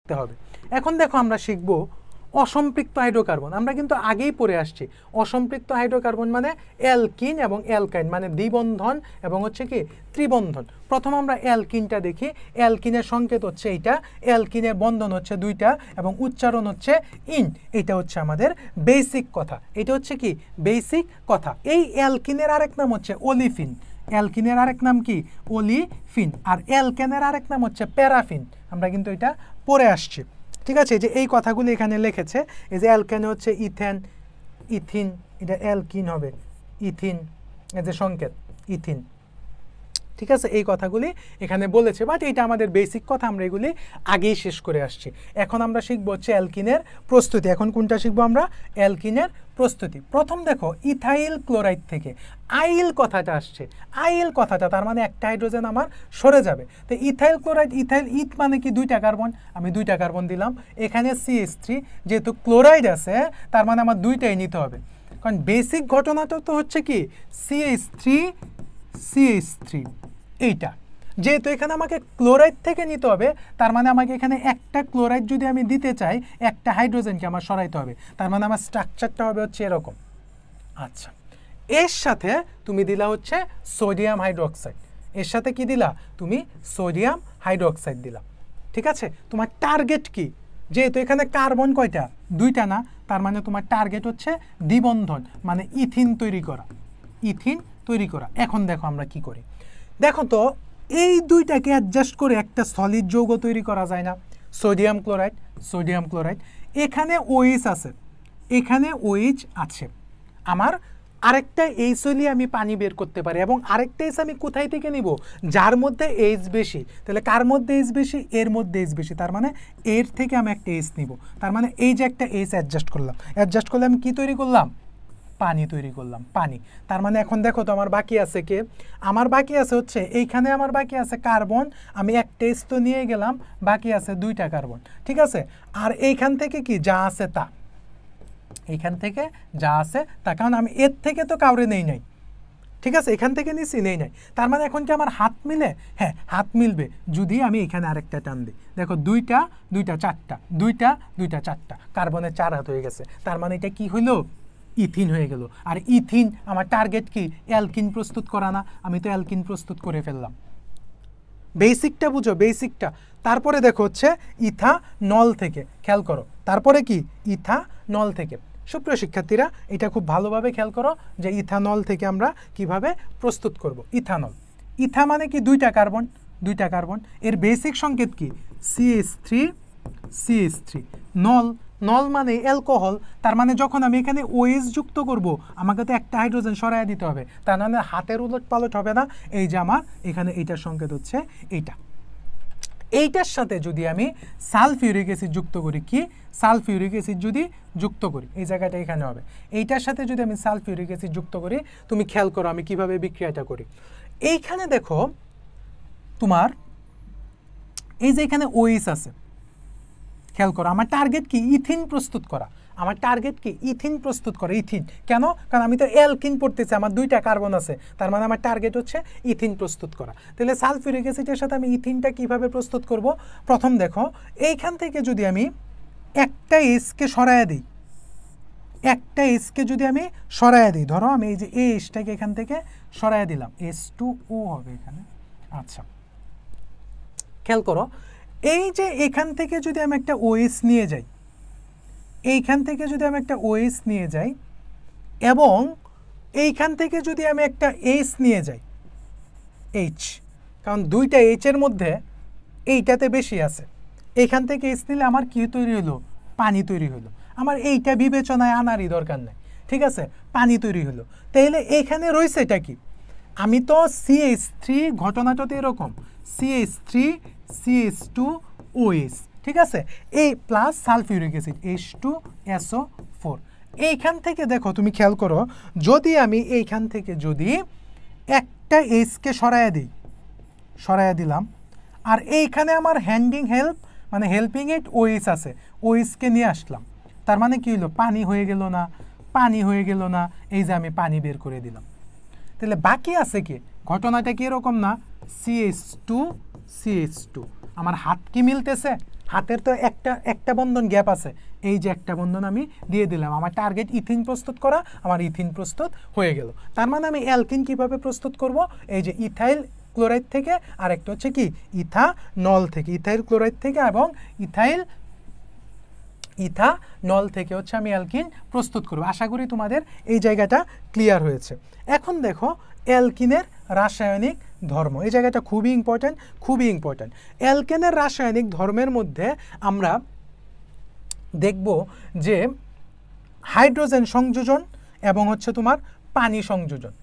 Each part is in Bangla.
লিখতে হবে। এখন দেখো আমরা শিখব অসম্পৃক্ত হাইড্রোকার্বন। আমরা কিন্তু আগেই পড়ে আসছি অসম্পৃক্ত হাইড্রোকার্বন মানে অ্যালকিন এবং অ্যালকাইন, মানে দ্বিবন্ধন এবং হচ্ছে কি ত্রিবন্ধন। প্রথম আমরা অ্যালকিনটা দেখি। অ্যালকিনের সংকেত হচ্ছে এইটা, অ্যালকিনের বন্ধন হচ্ছে দুইটা এবং উচ্চারণ হচ্ছে ইন। এটা হচ্ছে আমাদের বেসিক কথা, এটা হচ্ছে কি বেসিক কথা। এই অ্যালকিনের আরেক নাম হচ্ছে ওলিফিন। অ্যালকিনের আরেক নাম কি ওলিফিন, আর অ্যালকেনের আরেক নাম হচ্ছে প্যারাফিন। আমরা কিন্তু এটা পড়ে আসছি, ঠিক আছে। যে এই কথাগুলি এখানে লিখেছে, এই যে অ্যালকেনে হচ্ছে ইথেন, ইথিন, এটা অ্যালকিন হবে ইথিন, এই যে সংকেত ইথিন, ঠিক আছে। এই কথাগুলি এখানে বলেছে, বাট এটা আমাদের বেসিক কথা, আমরা এগুলি আগেই শেষ করে আসছি। এখন আমরা শিখবো হচ্ছে অ্যালকিনের প্রস্তুতি। এখন কোনটা শিখবো আমরা? অ্যালকিনের প্রস্তুতি। প্রথম দেখো ইথাইল ক্লোরাইড থেকে আইল কথাটা আসছে। আইল কথাটা তার মানে একটা হাইড্রোজেন আমার সরে যাবে। তো ইথাইল ক্লোরাইড, ইথাইল ইথ মানে কি দুইটা কার্বন, আমি দুইটা কার্বন দিলাম। এখানে CH3, যেহেতু ক্লোরাইড আছে তার মানে আমার দুইটাই নিতে হবে, কারণ বেসিক ঘটনাটা তো হচ্ছে কি CH3 এইটা। যেহেতু এখানে আমাকে ক্লোরাইড থেকে নিতে হবে, তার মানে আমাকে এখানে একটা ক্লোরাইড যদি আমি দিতে চাই, একটা হাইড্রোজেনকে আমার সরাইতে হবে। তার মানে আমার স্ট্রাকচারটা হবে হচ্ছে এরকম। আচ্ছা, এর সাথে তুমি দিলা হচ্ছে সোডিয়াম হাইড্রোক্সাইড। এর সাথে কি দিলা? তুমি সোডিয়াম হাইড্রোক্সাইড দিলা, ঠিক আছে। তোমার টার্গেট কি? যেহেতু এখানে কার্বন কয়টা? দুইটা না, তার মানে তোমার টার্গেট হচ্ছে দ্বিবন্ধন, মানে ইথিন তৈরি করা, ইথিন তৈরি করা। এখন দেখো আমরা কি করি। দেখো তো, এই দুইটাকে অ্যাডজাস্ট করে একটা সলিড যৌগ তৈরি করা যায় না? সোডিয়াম ক্লোরাইড, সোডিয়াম ক্লোরাইড, এখানে OH আছে, এখানে OH আছে। আমার আরেকটা এইচ হলে আমি পানি বের করতে পারি, এবং আরেকটা এইচ আমি কোথায় থেকে নিব? যার মধ্যে এইচ বেশি। তাহলে কার মধ্যে এইচ বেশি? এর মধ্যে এইচ বেশি, তার মানে এর থেকে আমি একটা এইচ নিব। তার মানে এই যে একটা এইচ অ্যাডজাস্ট করলাম, অ্যাডজাস্ট করলে আমি কি তৈরি করলাম? পানি তৈরি করলাম, পানি। তার মানে এখন দেখো তো আমার বাকি আছে কে? আমার বাকি আছে হচ্ছে এইখানে আমার বাকি আছে কার্বন, আমি একটা এইচ তো নিয়ে গেলাম, বাকি আছে দুইটা কার্বন, ঠিক আছে। আর এইখান থেকে কি যা আছে তা, এইখান থেকে যা আছে তা, কারণ আমি এর থেকে তো কাউরে নেই নাই, ঠিক আছে, এখান থেকে নিছি নেই নাই। তার মানে এখন কি আমার হাত মিলে? হ্যাঁ, হাত মিলবে যদি আমি এখানে আরেকটা টান দিই। দেখো দুইটা দুইটা চারটা, দুইটা দুইটা চারটা, কার্বনের 4 হাত হয়ে গেছে। তার মানে এটা কি হইলো? ইথিন হয়ে গেল। আর ইথিন আমার টার্গেট কি? অ্যালকিন প্রস্তুত করা না? আমি তো অ্যালকিন প্রস্তুত করে ফেললাম। বেসিকটা বুঝো, বেসিকটা। তারপরে দেখো হচ্ছে ইথানল থেকে, খেয়াল করো, তারপরে কি ইথানল থেকে। সুপ্রিয় শিক্ষার্থীরা, এটা খুব ভালোভাবে খেয়াল করো যে ইথানল থেকে আমরা কিভাবে প্রস্তুত করব। ইথানল, ইথা মানে কি দুইটা কার্বন, দুইটা কার্বন। এর বেসিক সংকেত কি? CH3। নল, নল মানে অ্যালকোহল। তার মানে যখন আমি এখানে OH যুক্ত করব, আমাকে তো একটা হাইড্রোজেন সরাইয়া দিতে হবে, তার মানে হাতের উলট পালট হবে না। এই যে আমার এখানে এইটার সংকেত হচ্ছে এইটা। এইটার সাথে যদি আমি সালফিউরিক অ্যাসিড যুক্ত করি, কি সালফিউরিক অ্যাসিড যদি যুক্ত করি, এই জায়গাটা এখানে হবে। এইটার সাথে যদি আমি সালফিউরিক অ্যাসিড যুক্ত করি, তুমি খেয়াল করো আমি কিভাবে বিক্রিয়াটা করি। এইখানে দেখো তোমার এই যে এখানে OH আছে, খেয়াল করো, আমার টার্গেট কি? ইথিন প্রস্তুত করা। আমার টার্গেট কি? ইথিন প্রস্তুত করা। ইথিন কেন? কারণ আমি তো অ্যালকিন পড়তেছি, আমার দুইটা কার্বন আছে, তার মানে আমার টার্গেট হচ্ছে ইথিন প্রস্তুত করা। তাহলে সালফিউরিক অ্যাসিডের সাথে আমি ইথিনটা কিভাবে প্রস্তুত করব? প্রথম দেখো, এইখান থেকে যদি আমি একটা এইচকে সরাইয়া দিই, একটা এইচকে যদি আমি সরাইয়া দিই, ধরো আমি এই যে এইচটাকে এখান থেকে সরাইয়া দিলাম, H2O হবে এখানে। আচ্ছা, খেয়াল করো, এই যে এখান থেকে যদি আমি একটা OH নিয়ে যাই, এইখান থেকে যদি আমি একটা OH নিয়ে যাই, এবং এইখান থেকে যদি আমি একটা H নিয়ে যাই, H, কারণ দুইটা H এর মধ্যে এইটাতে বেশি আছে, এইখান থেকে H নিলে আমার কি তৈরি হলো? পানি তৈরি হলো। আমার এইটা বিবেচনায় আনারই দরকার নেই, ঠিক আছে, পানি তৈরি হলো। তাহলে এখানে রয়েছে এটা কি? আমি তো CH3, ঘটনাটা তো এরকম, CH3 CH2OH, ঠিক আছে, এই প্লাস সালফিউরিক অ্যাসিড H2SO4। এইখান থেকে দেখো তুমি খেয়াল করো, যদি আমি এইখান থেকে যদি একটা এইচকে সরাইয়া দিই, সরাইয়া দিলাম, আর এইখানে আমার হ্যান্ডিং হেল্প মানে হেল্পিং ইট OH আছে, OHকে নিয়ে আসলাম, তার মানে কি হলো? পানি হয়ে গেল না? পানি হয়ে গেল না? এই যে আমি পানি বের করে দিলাম। তাহলে বাকি আছে কি? ঘটনাটা কি এরকম না? CH2 আমার হাত কি মিলতেছে? হাতের তো একটা বন্ধন গ্যাপ আছে, এই যে একটা বন্ধন আমি দিয়ে দিলাম, আমার টার্গেট ইথিন প্রস্তুত করা, আমার ইথিন প্রস্তুত হয়ে গেল। তার মানে আমি অ্যালকিন কিভাবে প্রস্তুত করব, এই যে ইথাইল ক্লোরাইড থেকে, আর একটা হচ্ছে কি ইথানল থেকে, ইথাইল ক্লোরাইড থেকে এবং ইথানল থেকে হচ্ছে আমি অ্যালকিন প্রস্তুত করব। আশা করি তোমাদের এই জায়গাটা ক্লিয়ার হয়েছে। এখন দেখো অ্যালকিনের রাসায়নিক ধর্ম, এই জায়গাটা খুবই ইম্পর্ট্যান্ট। অ্যালকেনের রাসায়নিক ধর্মের মধ্যে আমরা দেখব যে হাইড্রোজেন সংযোজন এবং হচ্ছে তোমার পানি সংযোজন,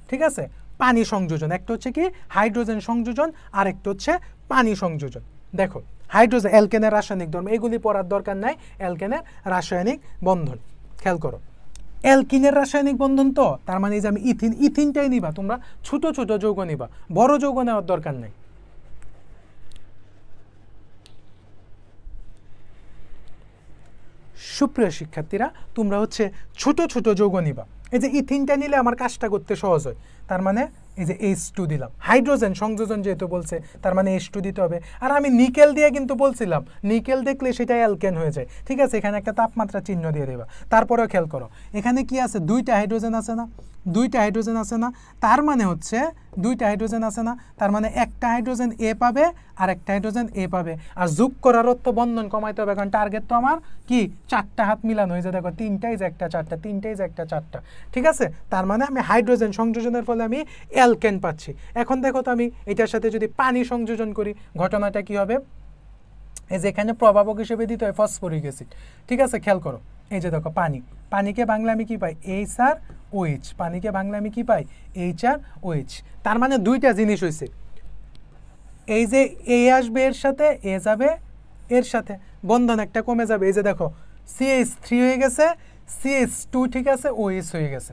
ঠিক আছে, পানি সংযোজন, একটা হচ্ছে কি হাইড্রোজেন সংযোজন আর একটা হচ্ছে পানি সংযোজন। দেখো হাইড্রোজেন অ্যালকেনের রাসায়নিক ধর্ম এগুলি পড়ার দরকার নাই, অ্যালকেনের রাসায়নিক বন্ধন খেয়াল করো। অ্যালকিনের রাসায়নিক বন্ধন তো তার মানে এই যে আমি ইথিনটাই নিবা, তোমরা ছোট ছোট যৌগ নিবা, বড় যৌগ নেওয়ার দরকার নাই। সুপ্রিয় শিক্ষার্থীরা, তোমরা হচ্ছে ছোট ছোট যৌগ নিবা। এই যে ইথিনটা নিলে আমার কাজটা করতে সহজ হয়, তার মানে এই যে H2 দিলাম, হাইড্রোজেন সংযোজন যেহেতু বলছে তার মানে H2 দিতে হবে। আর আমি নিকেল দিয়ে কিন্তু বলছিলাম, নিকেল দেখলে সেটা অ্যালকেন হয়ে যায়, ঠিক আছে, এখানে একটা তাপমাত্রা চিহ্ন দিয়ে দেবা। তারপরেও খেয়াল করো এখানে কি আছে, দুইটা হাইড্রোজেন আছে না, তার মানে হচ্ছে দুইটা হাইড্রোজেন আছে না, তার মানে একটা হাইড্রোজেন এ পাবে আর একটা হাইড্রোজেন এ পাবে। আর যোগ করার অর্থ বন্ধন কমাইতে হবে, কারণ টার্গেট তো আমার কি চারটা হাত মিলানো হয়েছে, দেখো তিনটাই যে একটা চারটা, তিনটাই যে একটা চারটা, ঠিক আছে। তার মানে আমি হাইড্রোজেন সংযোজনের ফলে আমি অ্যালকেন পাচ্ছি। এখন দেখো তো আমি এটার সাথে যদি পানি সংযোজন করি ঘটনাটা কি হবে, এই যে এখানে প্রভাবক হিসেবে দিতে হয় ফসফরিক অ্যাসিড, ঠিক আছে, খেয়াল করো এই যে দেখো পানিকে বাংলা আমি কি পাই HROH, পানিকে বাংলা আমি কি পাই HROH। তার মানে দুইটা জিনিস হয়েছে, এই যে এ আসবে এর সাথে, এ যাবে এর সাথে, বন্ধন একটা কমে যাবে, এই যে দেখো CH3 হয়ে গেছে, CH2 ঠিক আছে, OH হয়ে গেছে,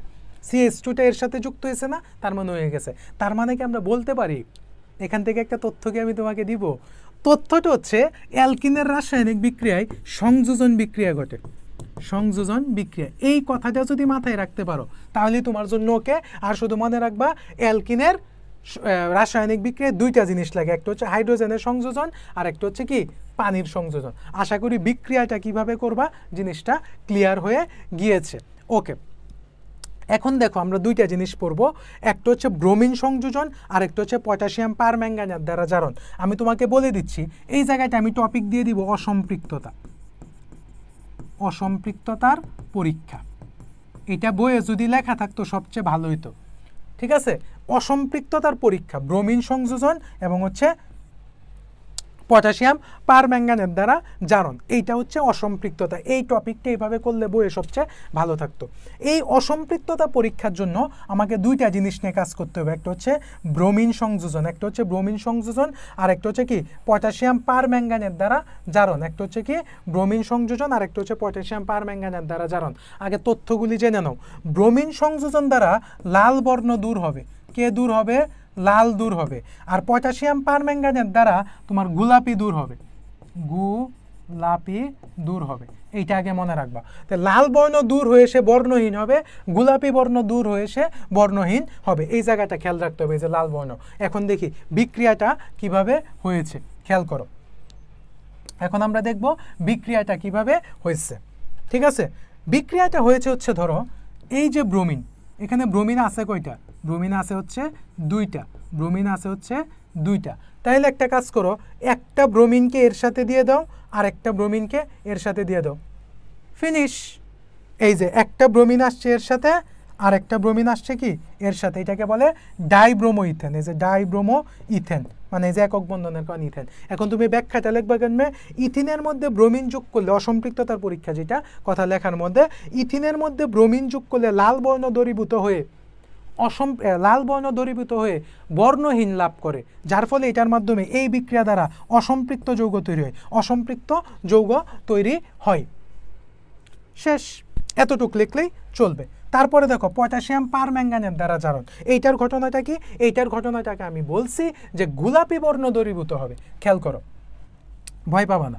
CH2টা এর সাথে যুক্ত হয়েছে না, তার মানে হয়ে গেছে। তার মানে কি আমরা বলতে পারি, এখান থেকে একটা তথ্য কি আমি তোমাকে দিব, তথ্যটা হচ্ছে অ্যালকিনের রাসায়নিক বিক্রিয়ায় সংযোজন বিক্রিয়া ঘটে, সংযোজন বিক্রিয়া। এই কথাটা যদি মাথায় রাখতে পারো তাহলে তোমার জন্য ওকে। আর শুধু মনে রাখবা অ্যালকিনের রাসায়নিক বিক্রিয়ায় দুইটা জিনিস লাগে, একটা হচ্ছে হাইড্রোজেনের সংযোজন আর একটা হচ্ছে কি পানির সংযোজন। আশা করি বিক্রিয়াটা কিভাবে করবা জিনিসটা ক্লিয়ার হয়ে গিয়েছে। ওকে, এখন দেখো আমরা দুইটা জিনিস পড়বো, একটা হচ্ছে ব্রোমিন সংযোজন আর একটা হচ্ছে পটাশিয়াম পারম্যাঙ্গানেট দ্বারা জারণ। আমি তোমাকে বলে দিচ্ছি এই জায়গাটা আমি টপিক দিয়ে দিব অসম্পৃক্ততার পরীক্ষা। এটা বইয়ে যদি লেখা থাকতো সবচেয়ে ভালো হতো, ঠিক আছে। অসম্পৃক্ততার পরীক্ষা, ব্রোমিন সংযোজন এবং হচ্ছে পটাশিয়াম পারম্যাঙ্গানেট দ্বারা জারণ, এইটা হচ্ছে অসম্পৃক্ততা। এই টপিকটা এইভাবে করলে বইয়ে সবচেয়ে ভালো থাকতো। এই অসম্পৃক্ততা পরীক্ষার জন্য আমাকে দুইটা জিনিস নিয়ে কাজ করতে হবে, একটা হচ্ছে ব্রোমিন সংযোজন, আর একটা হচ্ছে কি পটাশিয়াম পারম্যাঙ্গানেট দ্বারা জারণ, একটা হচ্ছে কি ব্রোমিন সংযোজন আর একটা হচ্ছে পটাশিয়াম পারম্যাঙ্গানেট দ্বারা জারণ। আগে তথ্যগুলি জেনে নাও। ব্রোমিন সংযোজন দ্বারা লাল বর্ণ দূর হবে, কে দূর হবে, লাল দূর হবে। আর পটাশিয়াম পারম্যাঙ্গানেট দ্বারা তোমার গোলাপি দূর হবে, এইটা আগে মনে রাখবা। তো লাল বর্ণ দূর হয়ে সে বর্ণহীন হবে, গোলাপি বর্ণ দূর হয়ে সে বর্ণহীন হবে, এই জায়গাটা খেয়াল রাখতে হবে, এই যে লাল বর্ণ। এখন দেখি বিক্রিয়াটা কিভাবে হয়েছে, খেয়াল করো। এখন আমরা দেখব বিক্রিয়াটা কিভাবে হয়েছে, ঠিক আছে। বিক্রিয়াটা হয়েছে হচ্ছে ধরো এই যে ব্রোমিন, এখানে ব্রোমিন আছে কয়টা, ব্রোমিন আছে হচ্ছে দুইটা, তাহলে একটা কাজ করো, একটা ব্রোমিনকে এর সাথে দিয়ে দাও আর একটা ব্রোমিনকে এর সাথে দিয়ে দাও, ফিনিশ। এই যে একটা ব্রোমিন আসছে এর সাথে আর একটা ব্রোমিন আসছে কি এর সাথে, এটাকে বলে ডাইব্রোমো ইথেন। এই যে ডাইব্রোমো ইথেন মানে এই যে একক বন্ধনের কারণ ইথেন। এখন তুমি ব্যাখ্যাটা লিখবা কেন, ইথিনের মধ্যে ব্রোমিন যোগ করলে, অসম্পৃক্ততার পরীক্ষা যেটা কথা লেখার মধ্যে, ইথিনের মধ্যে ব্রোমিন যোগ করলে লাল বর্ণ দ্রবীভূত হয়ে বর্ণহীন লাভ করে, যার ফলে এটার মাধ্যমে এই বিক্রিয়া দ্বারা অসম্পৃক্ত যৌগ তৈরি হয়। শেষ, এতটুক লিখলেই চলবে। তারপরে দেখো পটাশিয়াম পারম্যাঙ্গানেট দ্বারা জারণ, এইটার ঘটনাটা কি, এইটার ঘটনাটাকে আমি বলছি যে গোলাপি বর্ণ দ্রবীভূত হবে। খেয়াল করো, ভয় পাবা না।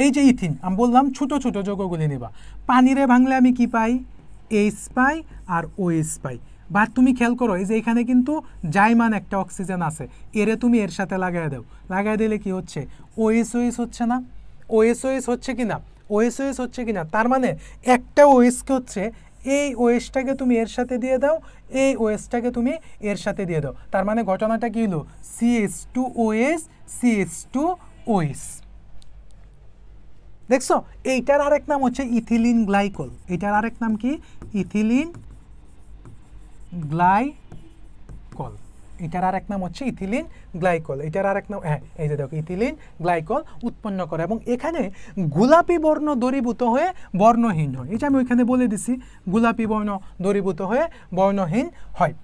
এই যে ইথিন আমি বললাম ছোট ছোট যৌগগুলি নিবা, পানিরে ভাঙলে আমি কি পাই, H পাই আর OH পাই। বা তুমি খেয়াল করো এই যে এখানে কিন্তু জাইমান একটা অক্সিজেন আছে, এরে তুমি এর সাথে লাগাই দাও, লাগাই দিলে কি হচ্ছে, OH হচ্ছে না, OS হচ্ছে কিনা, OS হচ্ছে কিনা, তার মানে একটা OSকে হচ্ছে এই OSটাকে তুমি এর সাথে দিয়ে দাও, এই OSটাকে তুমি এর সাথে দিয়ে দাও, তার মানে ঘটনাটা কি হলো CH2OS CH2OS। দেখছো, এইটার আরেক নাম হচ্ছে ইথিলিন গ্লাইকল, এটার আরেক নাম কি ইথিলিন গ্লাইকল, এটার আরেক নাম হচ্ছে ইথিলিন গ্লাইকল, এটার আরেক নাম হ্যাঁ এই যে দেখো ইথিলিন গ্লাইকল উৎপন্ন করে এবং এখানে গোলাপি বর্ণ দ্রবীভূত হয়ে বর্ণহীন হয়। এটা আমি ওইখানে বলে দিছি, গোলাপি বর্ণ দ্রবীভূত হয়ে বর্ণহীন হয়।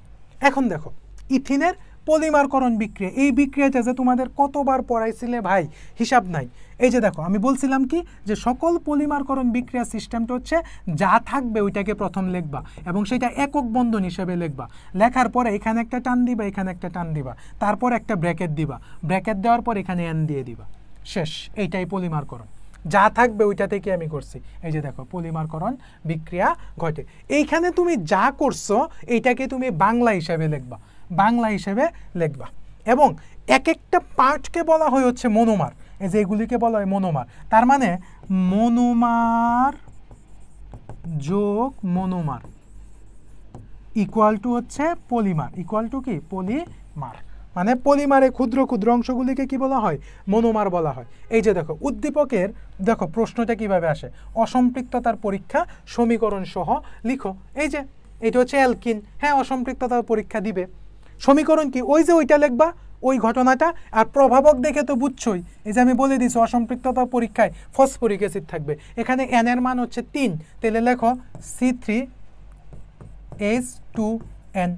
এখন দেখো ইথিনের পলিমারকরণ বিক্রিয়া, এই বিক্রিয়াটা যে তোমাদের কতবার পড়াইছিলে ভাই হিসাব নাই। এই যে দেখো আমি বলছিলাম কি যে সকল পলিমারকরণ বিক্রিয়া সিস্টেমটা হচ্ছে যা থাকবে ওইটাকে প্রথম লিখবা এবং সেটা একক বন্ধন হিসেবে লিখবা, লেখার পরে এখানে একটা টান দিবা, এখানে একটা টান দিবা, তারপর একটা ব্র্যাকেট দিবা, ব্র্যাকেট দেওয়ার পর এখানে এন দিয়ে দিবা, শেষ। এইটাই পলিমারকরণ, যা থাকবে ওইটা থেকে আমি করছি। এই যে দেখো পলিমারকরণ বিক্রিয়া ঘটে। এইখানে তুমি যা করছো এইটাকে তুমি বাংলা হিসেবে লিখবা, বাংলা হিসেবে লিখবা এবং এক একটা পার্টকে বলা হয় হচ্ছে মনোমার, এই যে এগুলিকে বলা হয় মনোমার, তার মানে মনোমার যোগ মনোমার ইকুয়াল টু হচ্ছে পলিমার, ইকুয়াল টু কি পলিমার, মানে পলিমারে ক্ষুদ্র ক্ষুদ্র অংশগুলিকে কি বলা হয় মনোমার বলা হয়। এই যে দেখো উদ্দীপকের দেখো প্রশ্নটা কিভাবে আসে, অসম্পৃক্ততার পরীক্ষা সমীকরণ সহ লিখো। এই যে এটা হচ্ছে অ্যালকিন, হ্যাঁ অসম্পৃক্ততার পরীক্ষা দিবে, সমীকরণ কি ওই যে ওইটা লিখবা ওই ঘটনাটা, আর প্রভাবক দেখে তো বুঝছই, এই যে আমি বলে দিছি অসম্পৃক্ততা পরীক্ষায় ফসফরিক অ্যাসিড থাকবে, এখানে এন এর মান হচ্ছে 3, তাহলে লেখো C3H2N,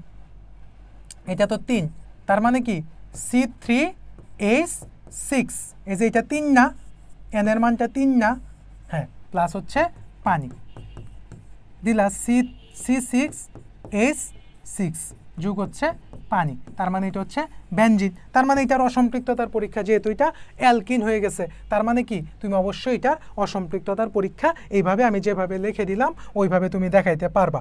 এটা তো 3, তার মানে কি C3H6, এই যে এটা 3 না, এন এর মানটা 3 না, হ্যাঁ প্লাস হচ্ছে পানি দিলা C6H6 যোগ হচ্ছে পানি, তার মানে এটা হচ্ছে বেনজিন, তার মানে এটার অসম্পৃক্ততার পরীক্ষা, যেহেতু এটা অ্যালকিন হয়ে গেছে তার মানে কি তুমি অবশ্যই এটার অসম্পৃক্ততার পরীক্ষা এইভাবে আমি যেভাবে লিখে দিলাম ওইভাবে তুমি দেখাইতে পারবা।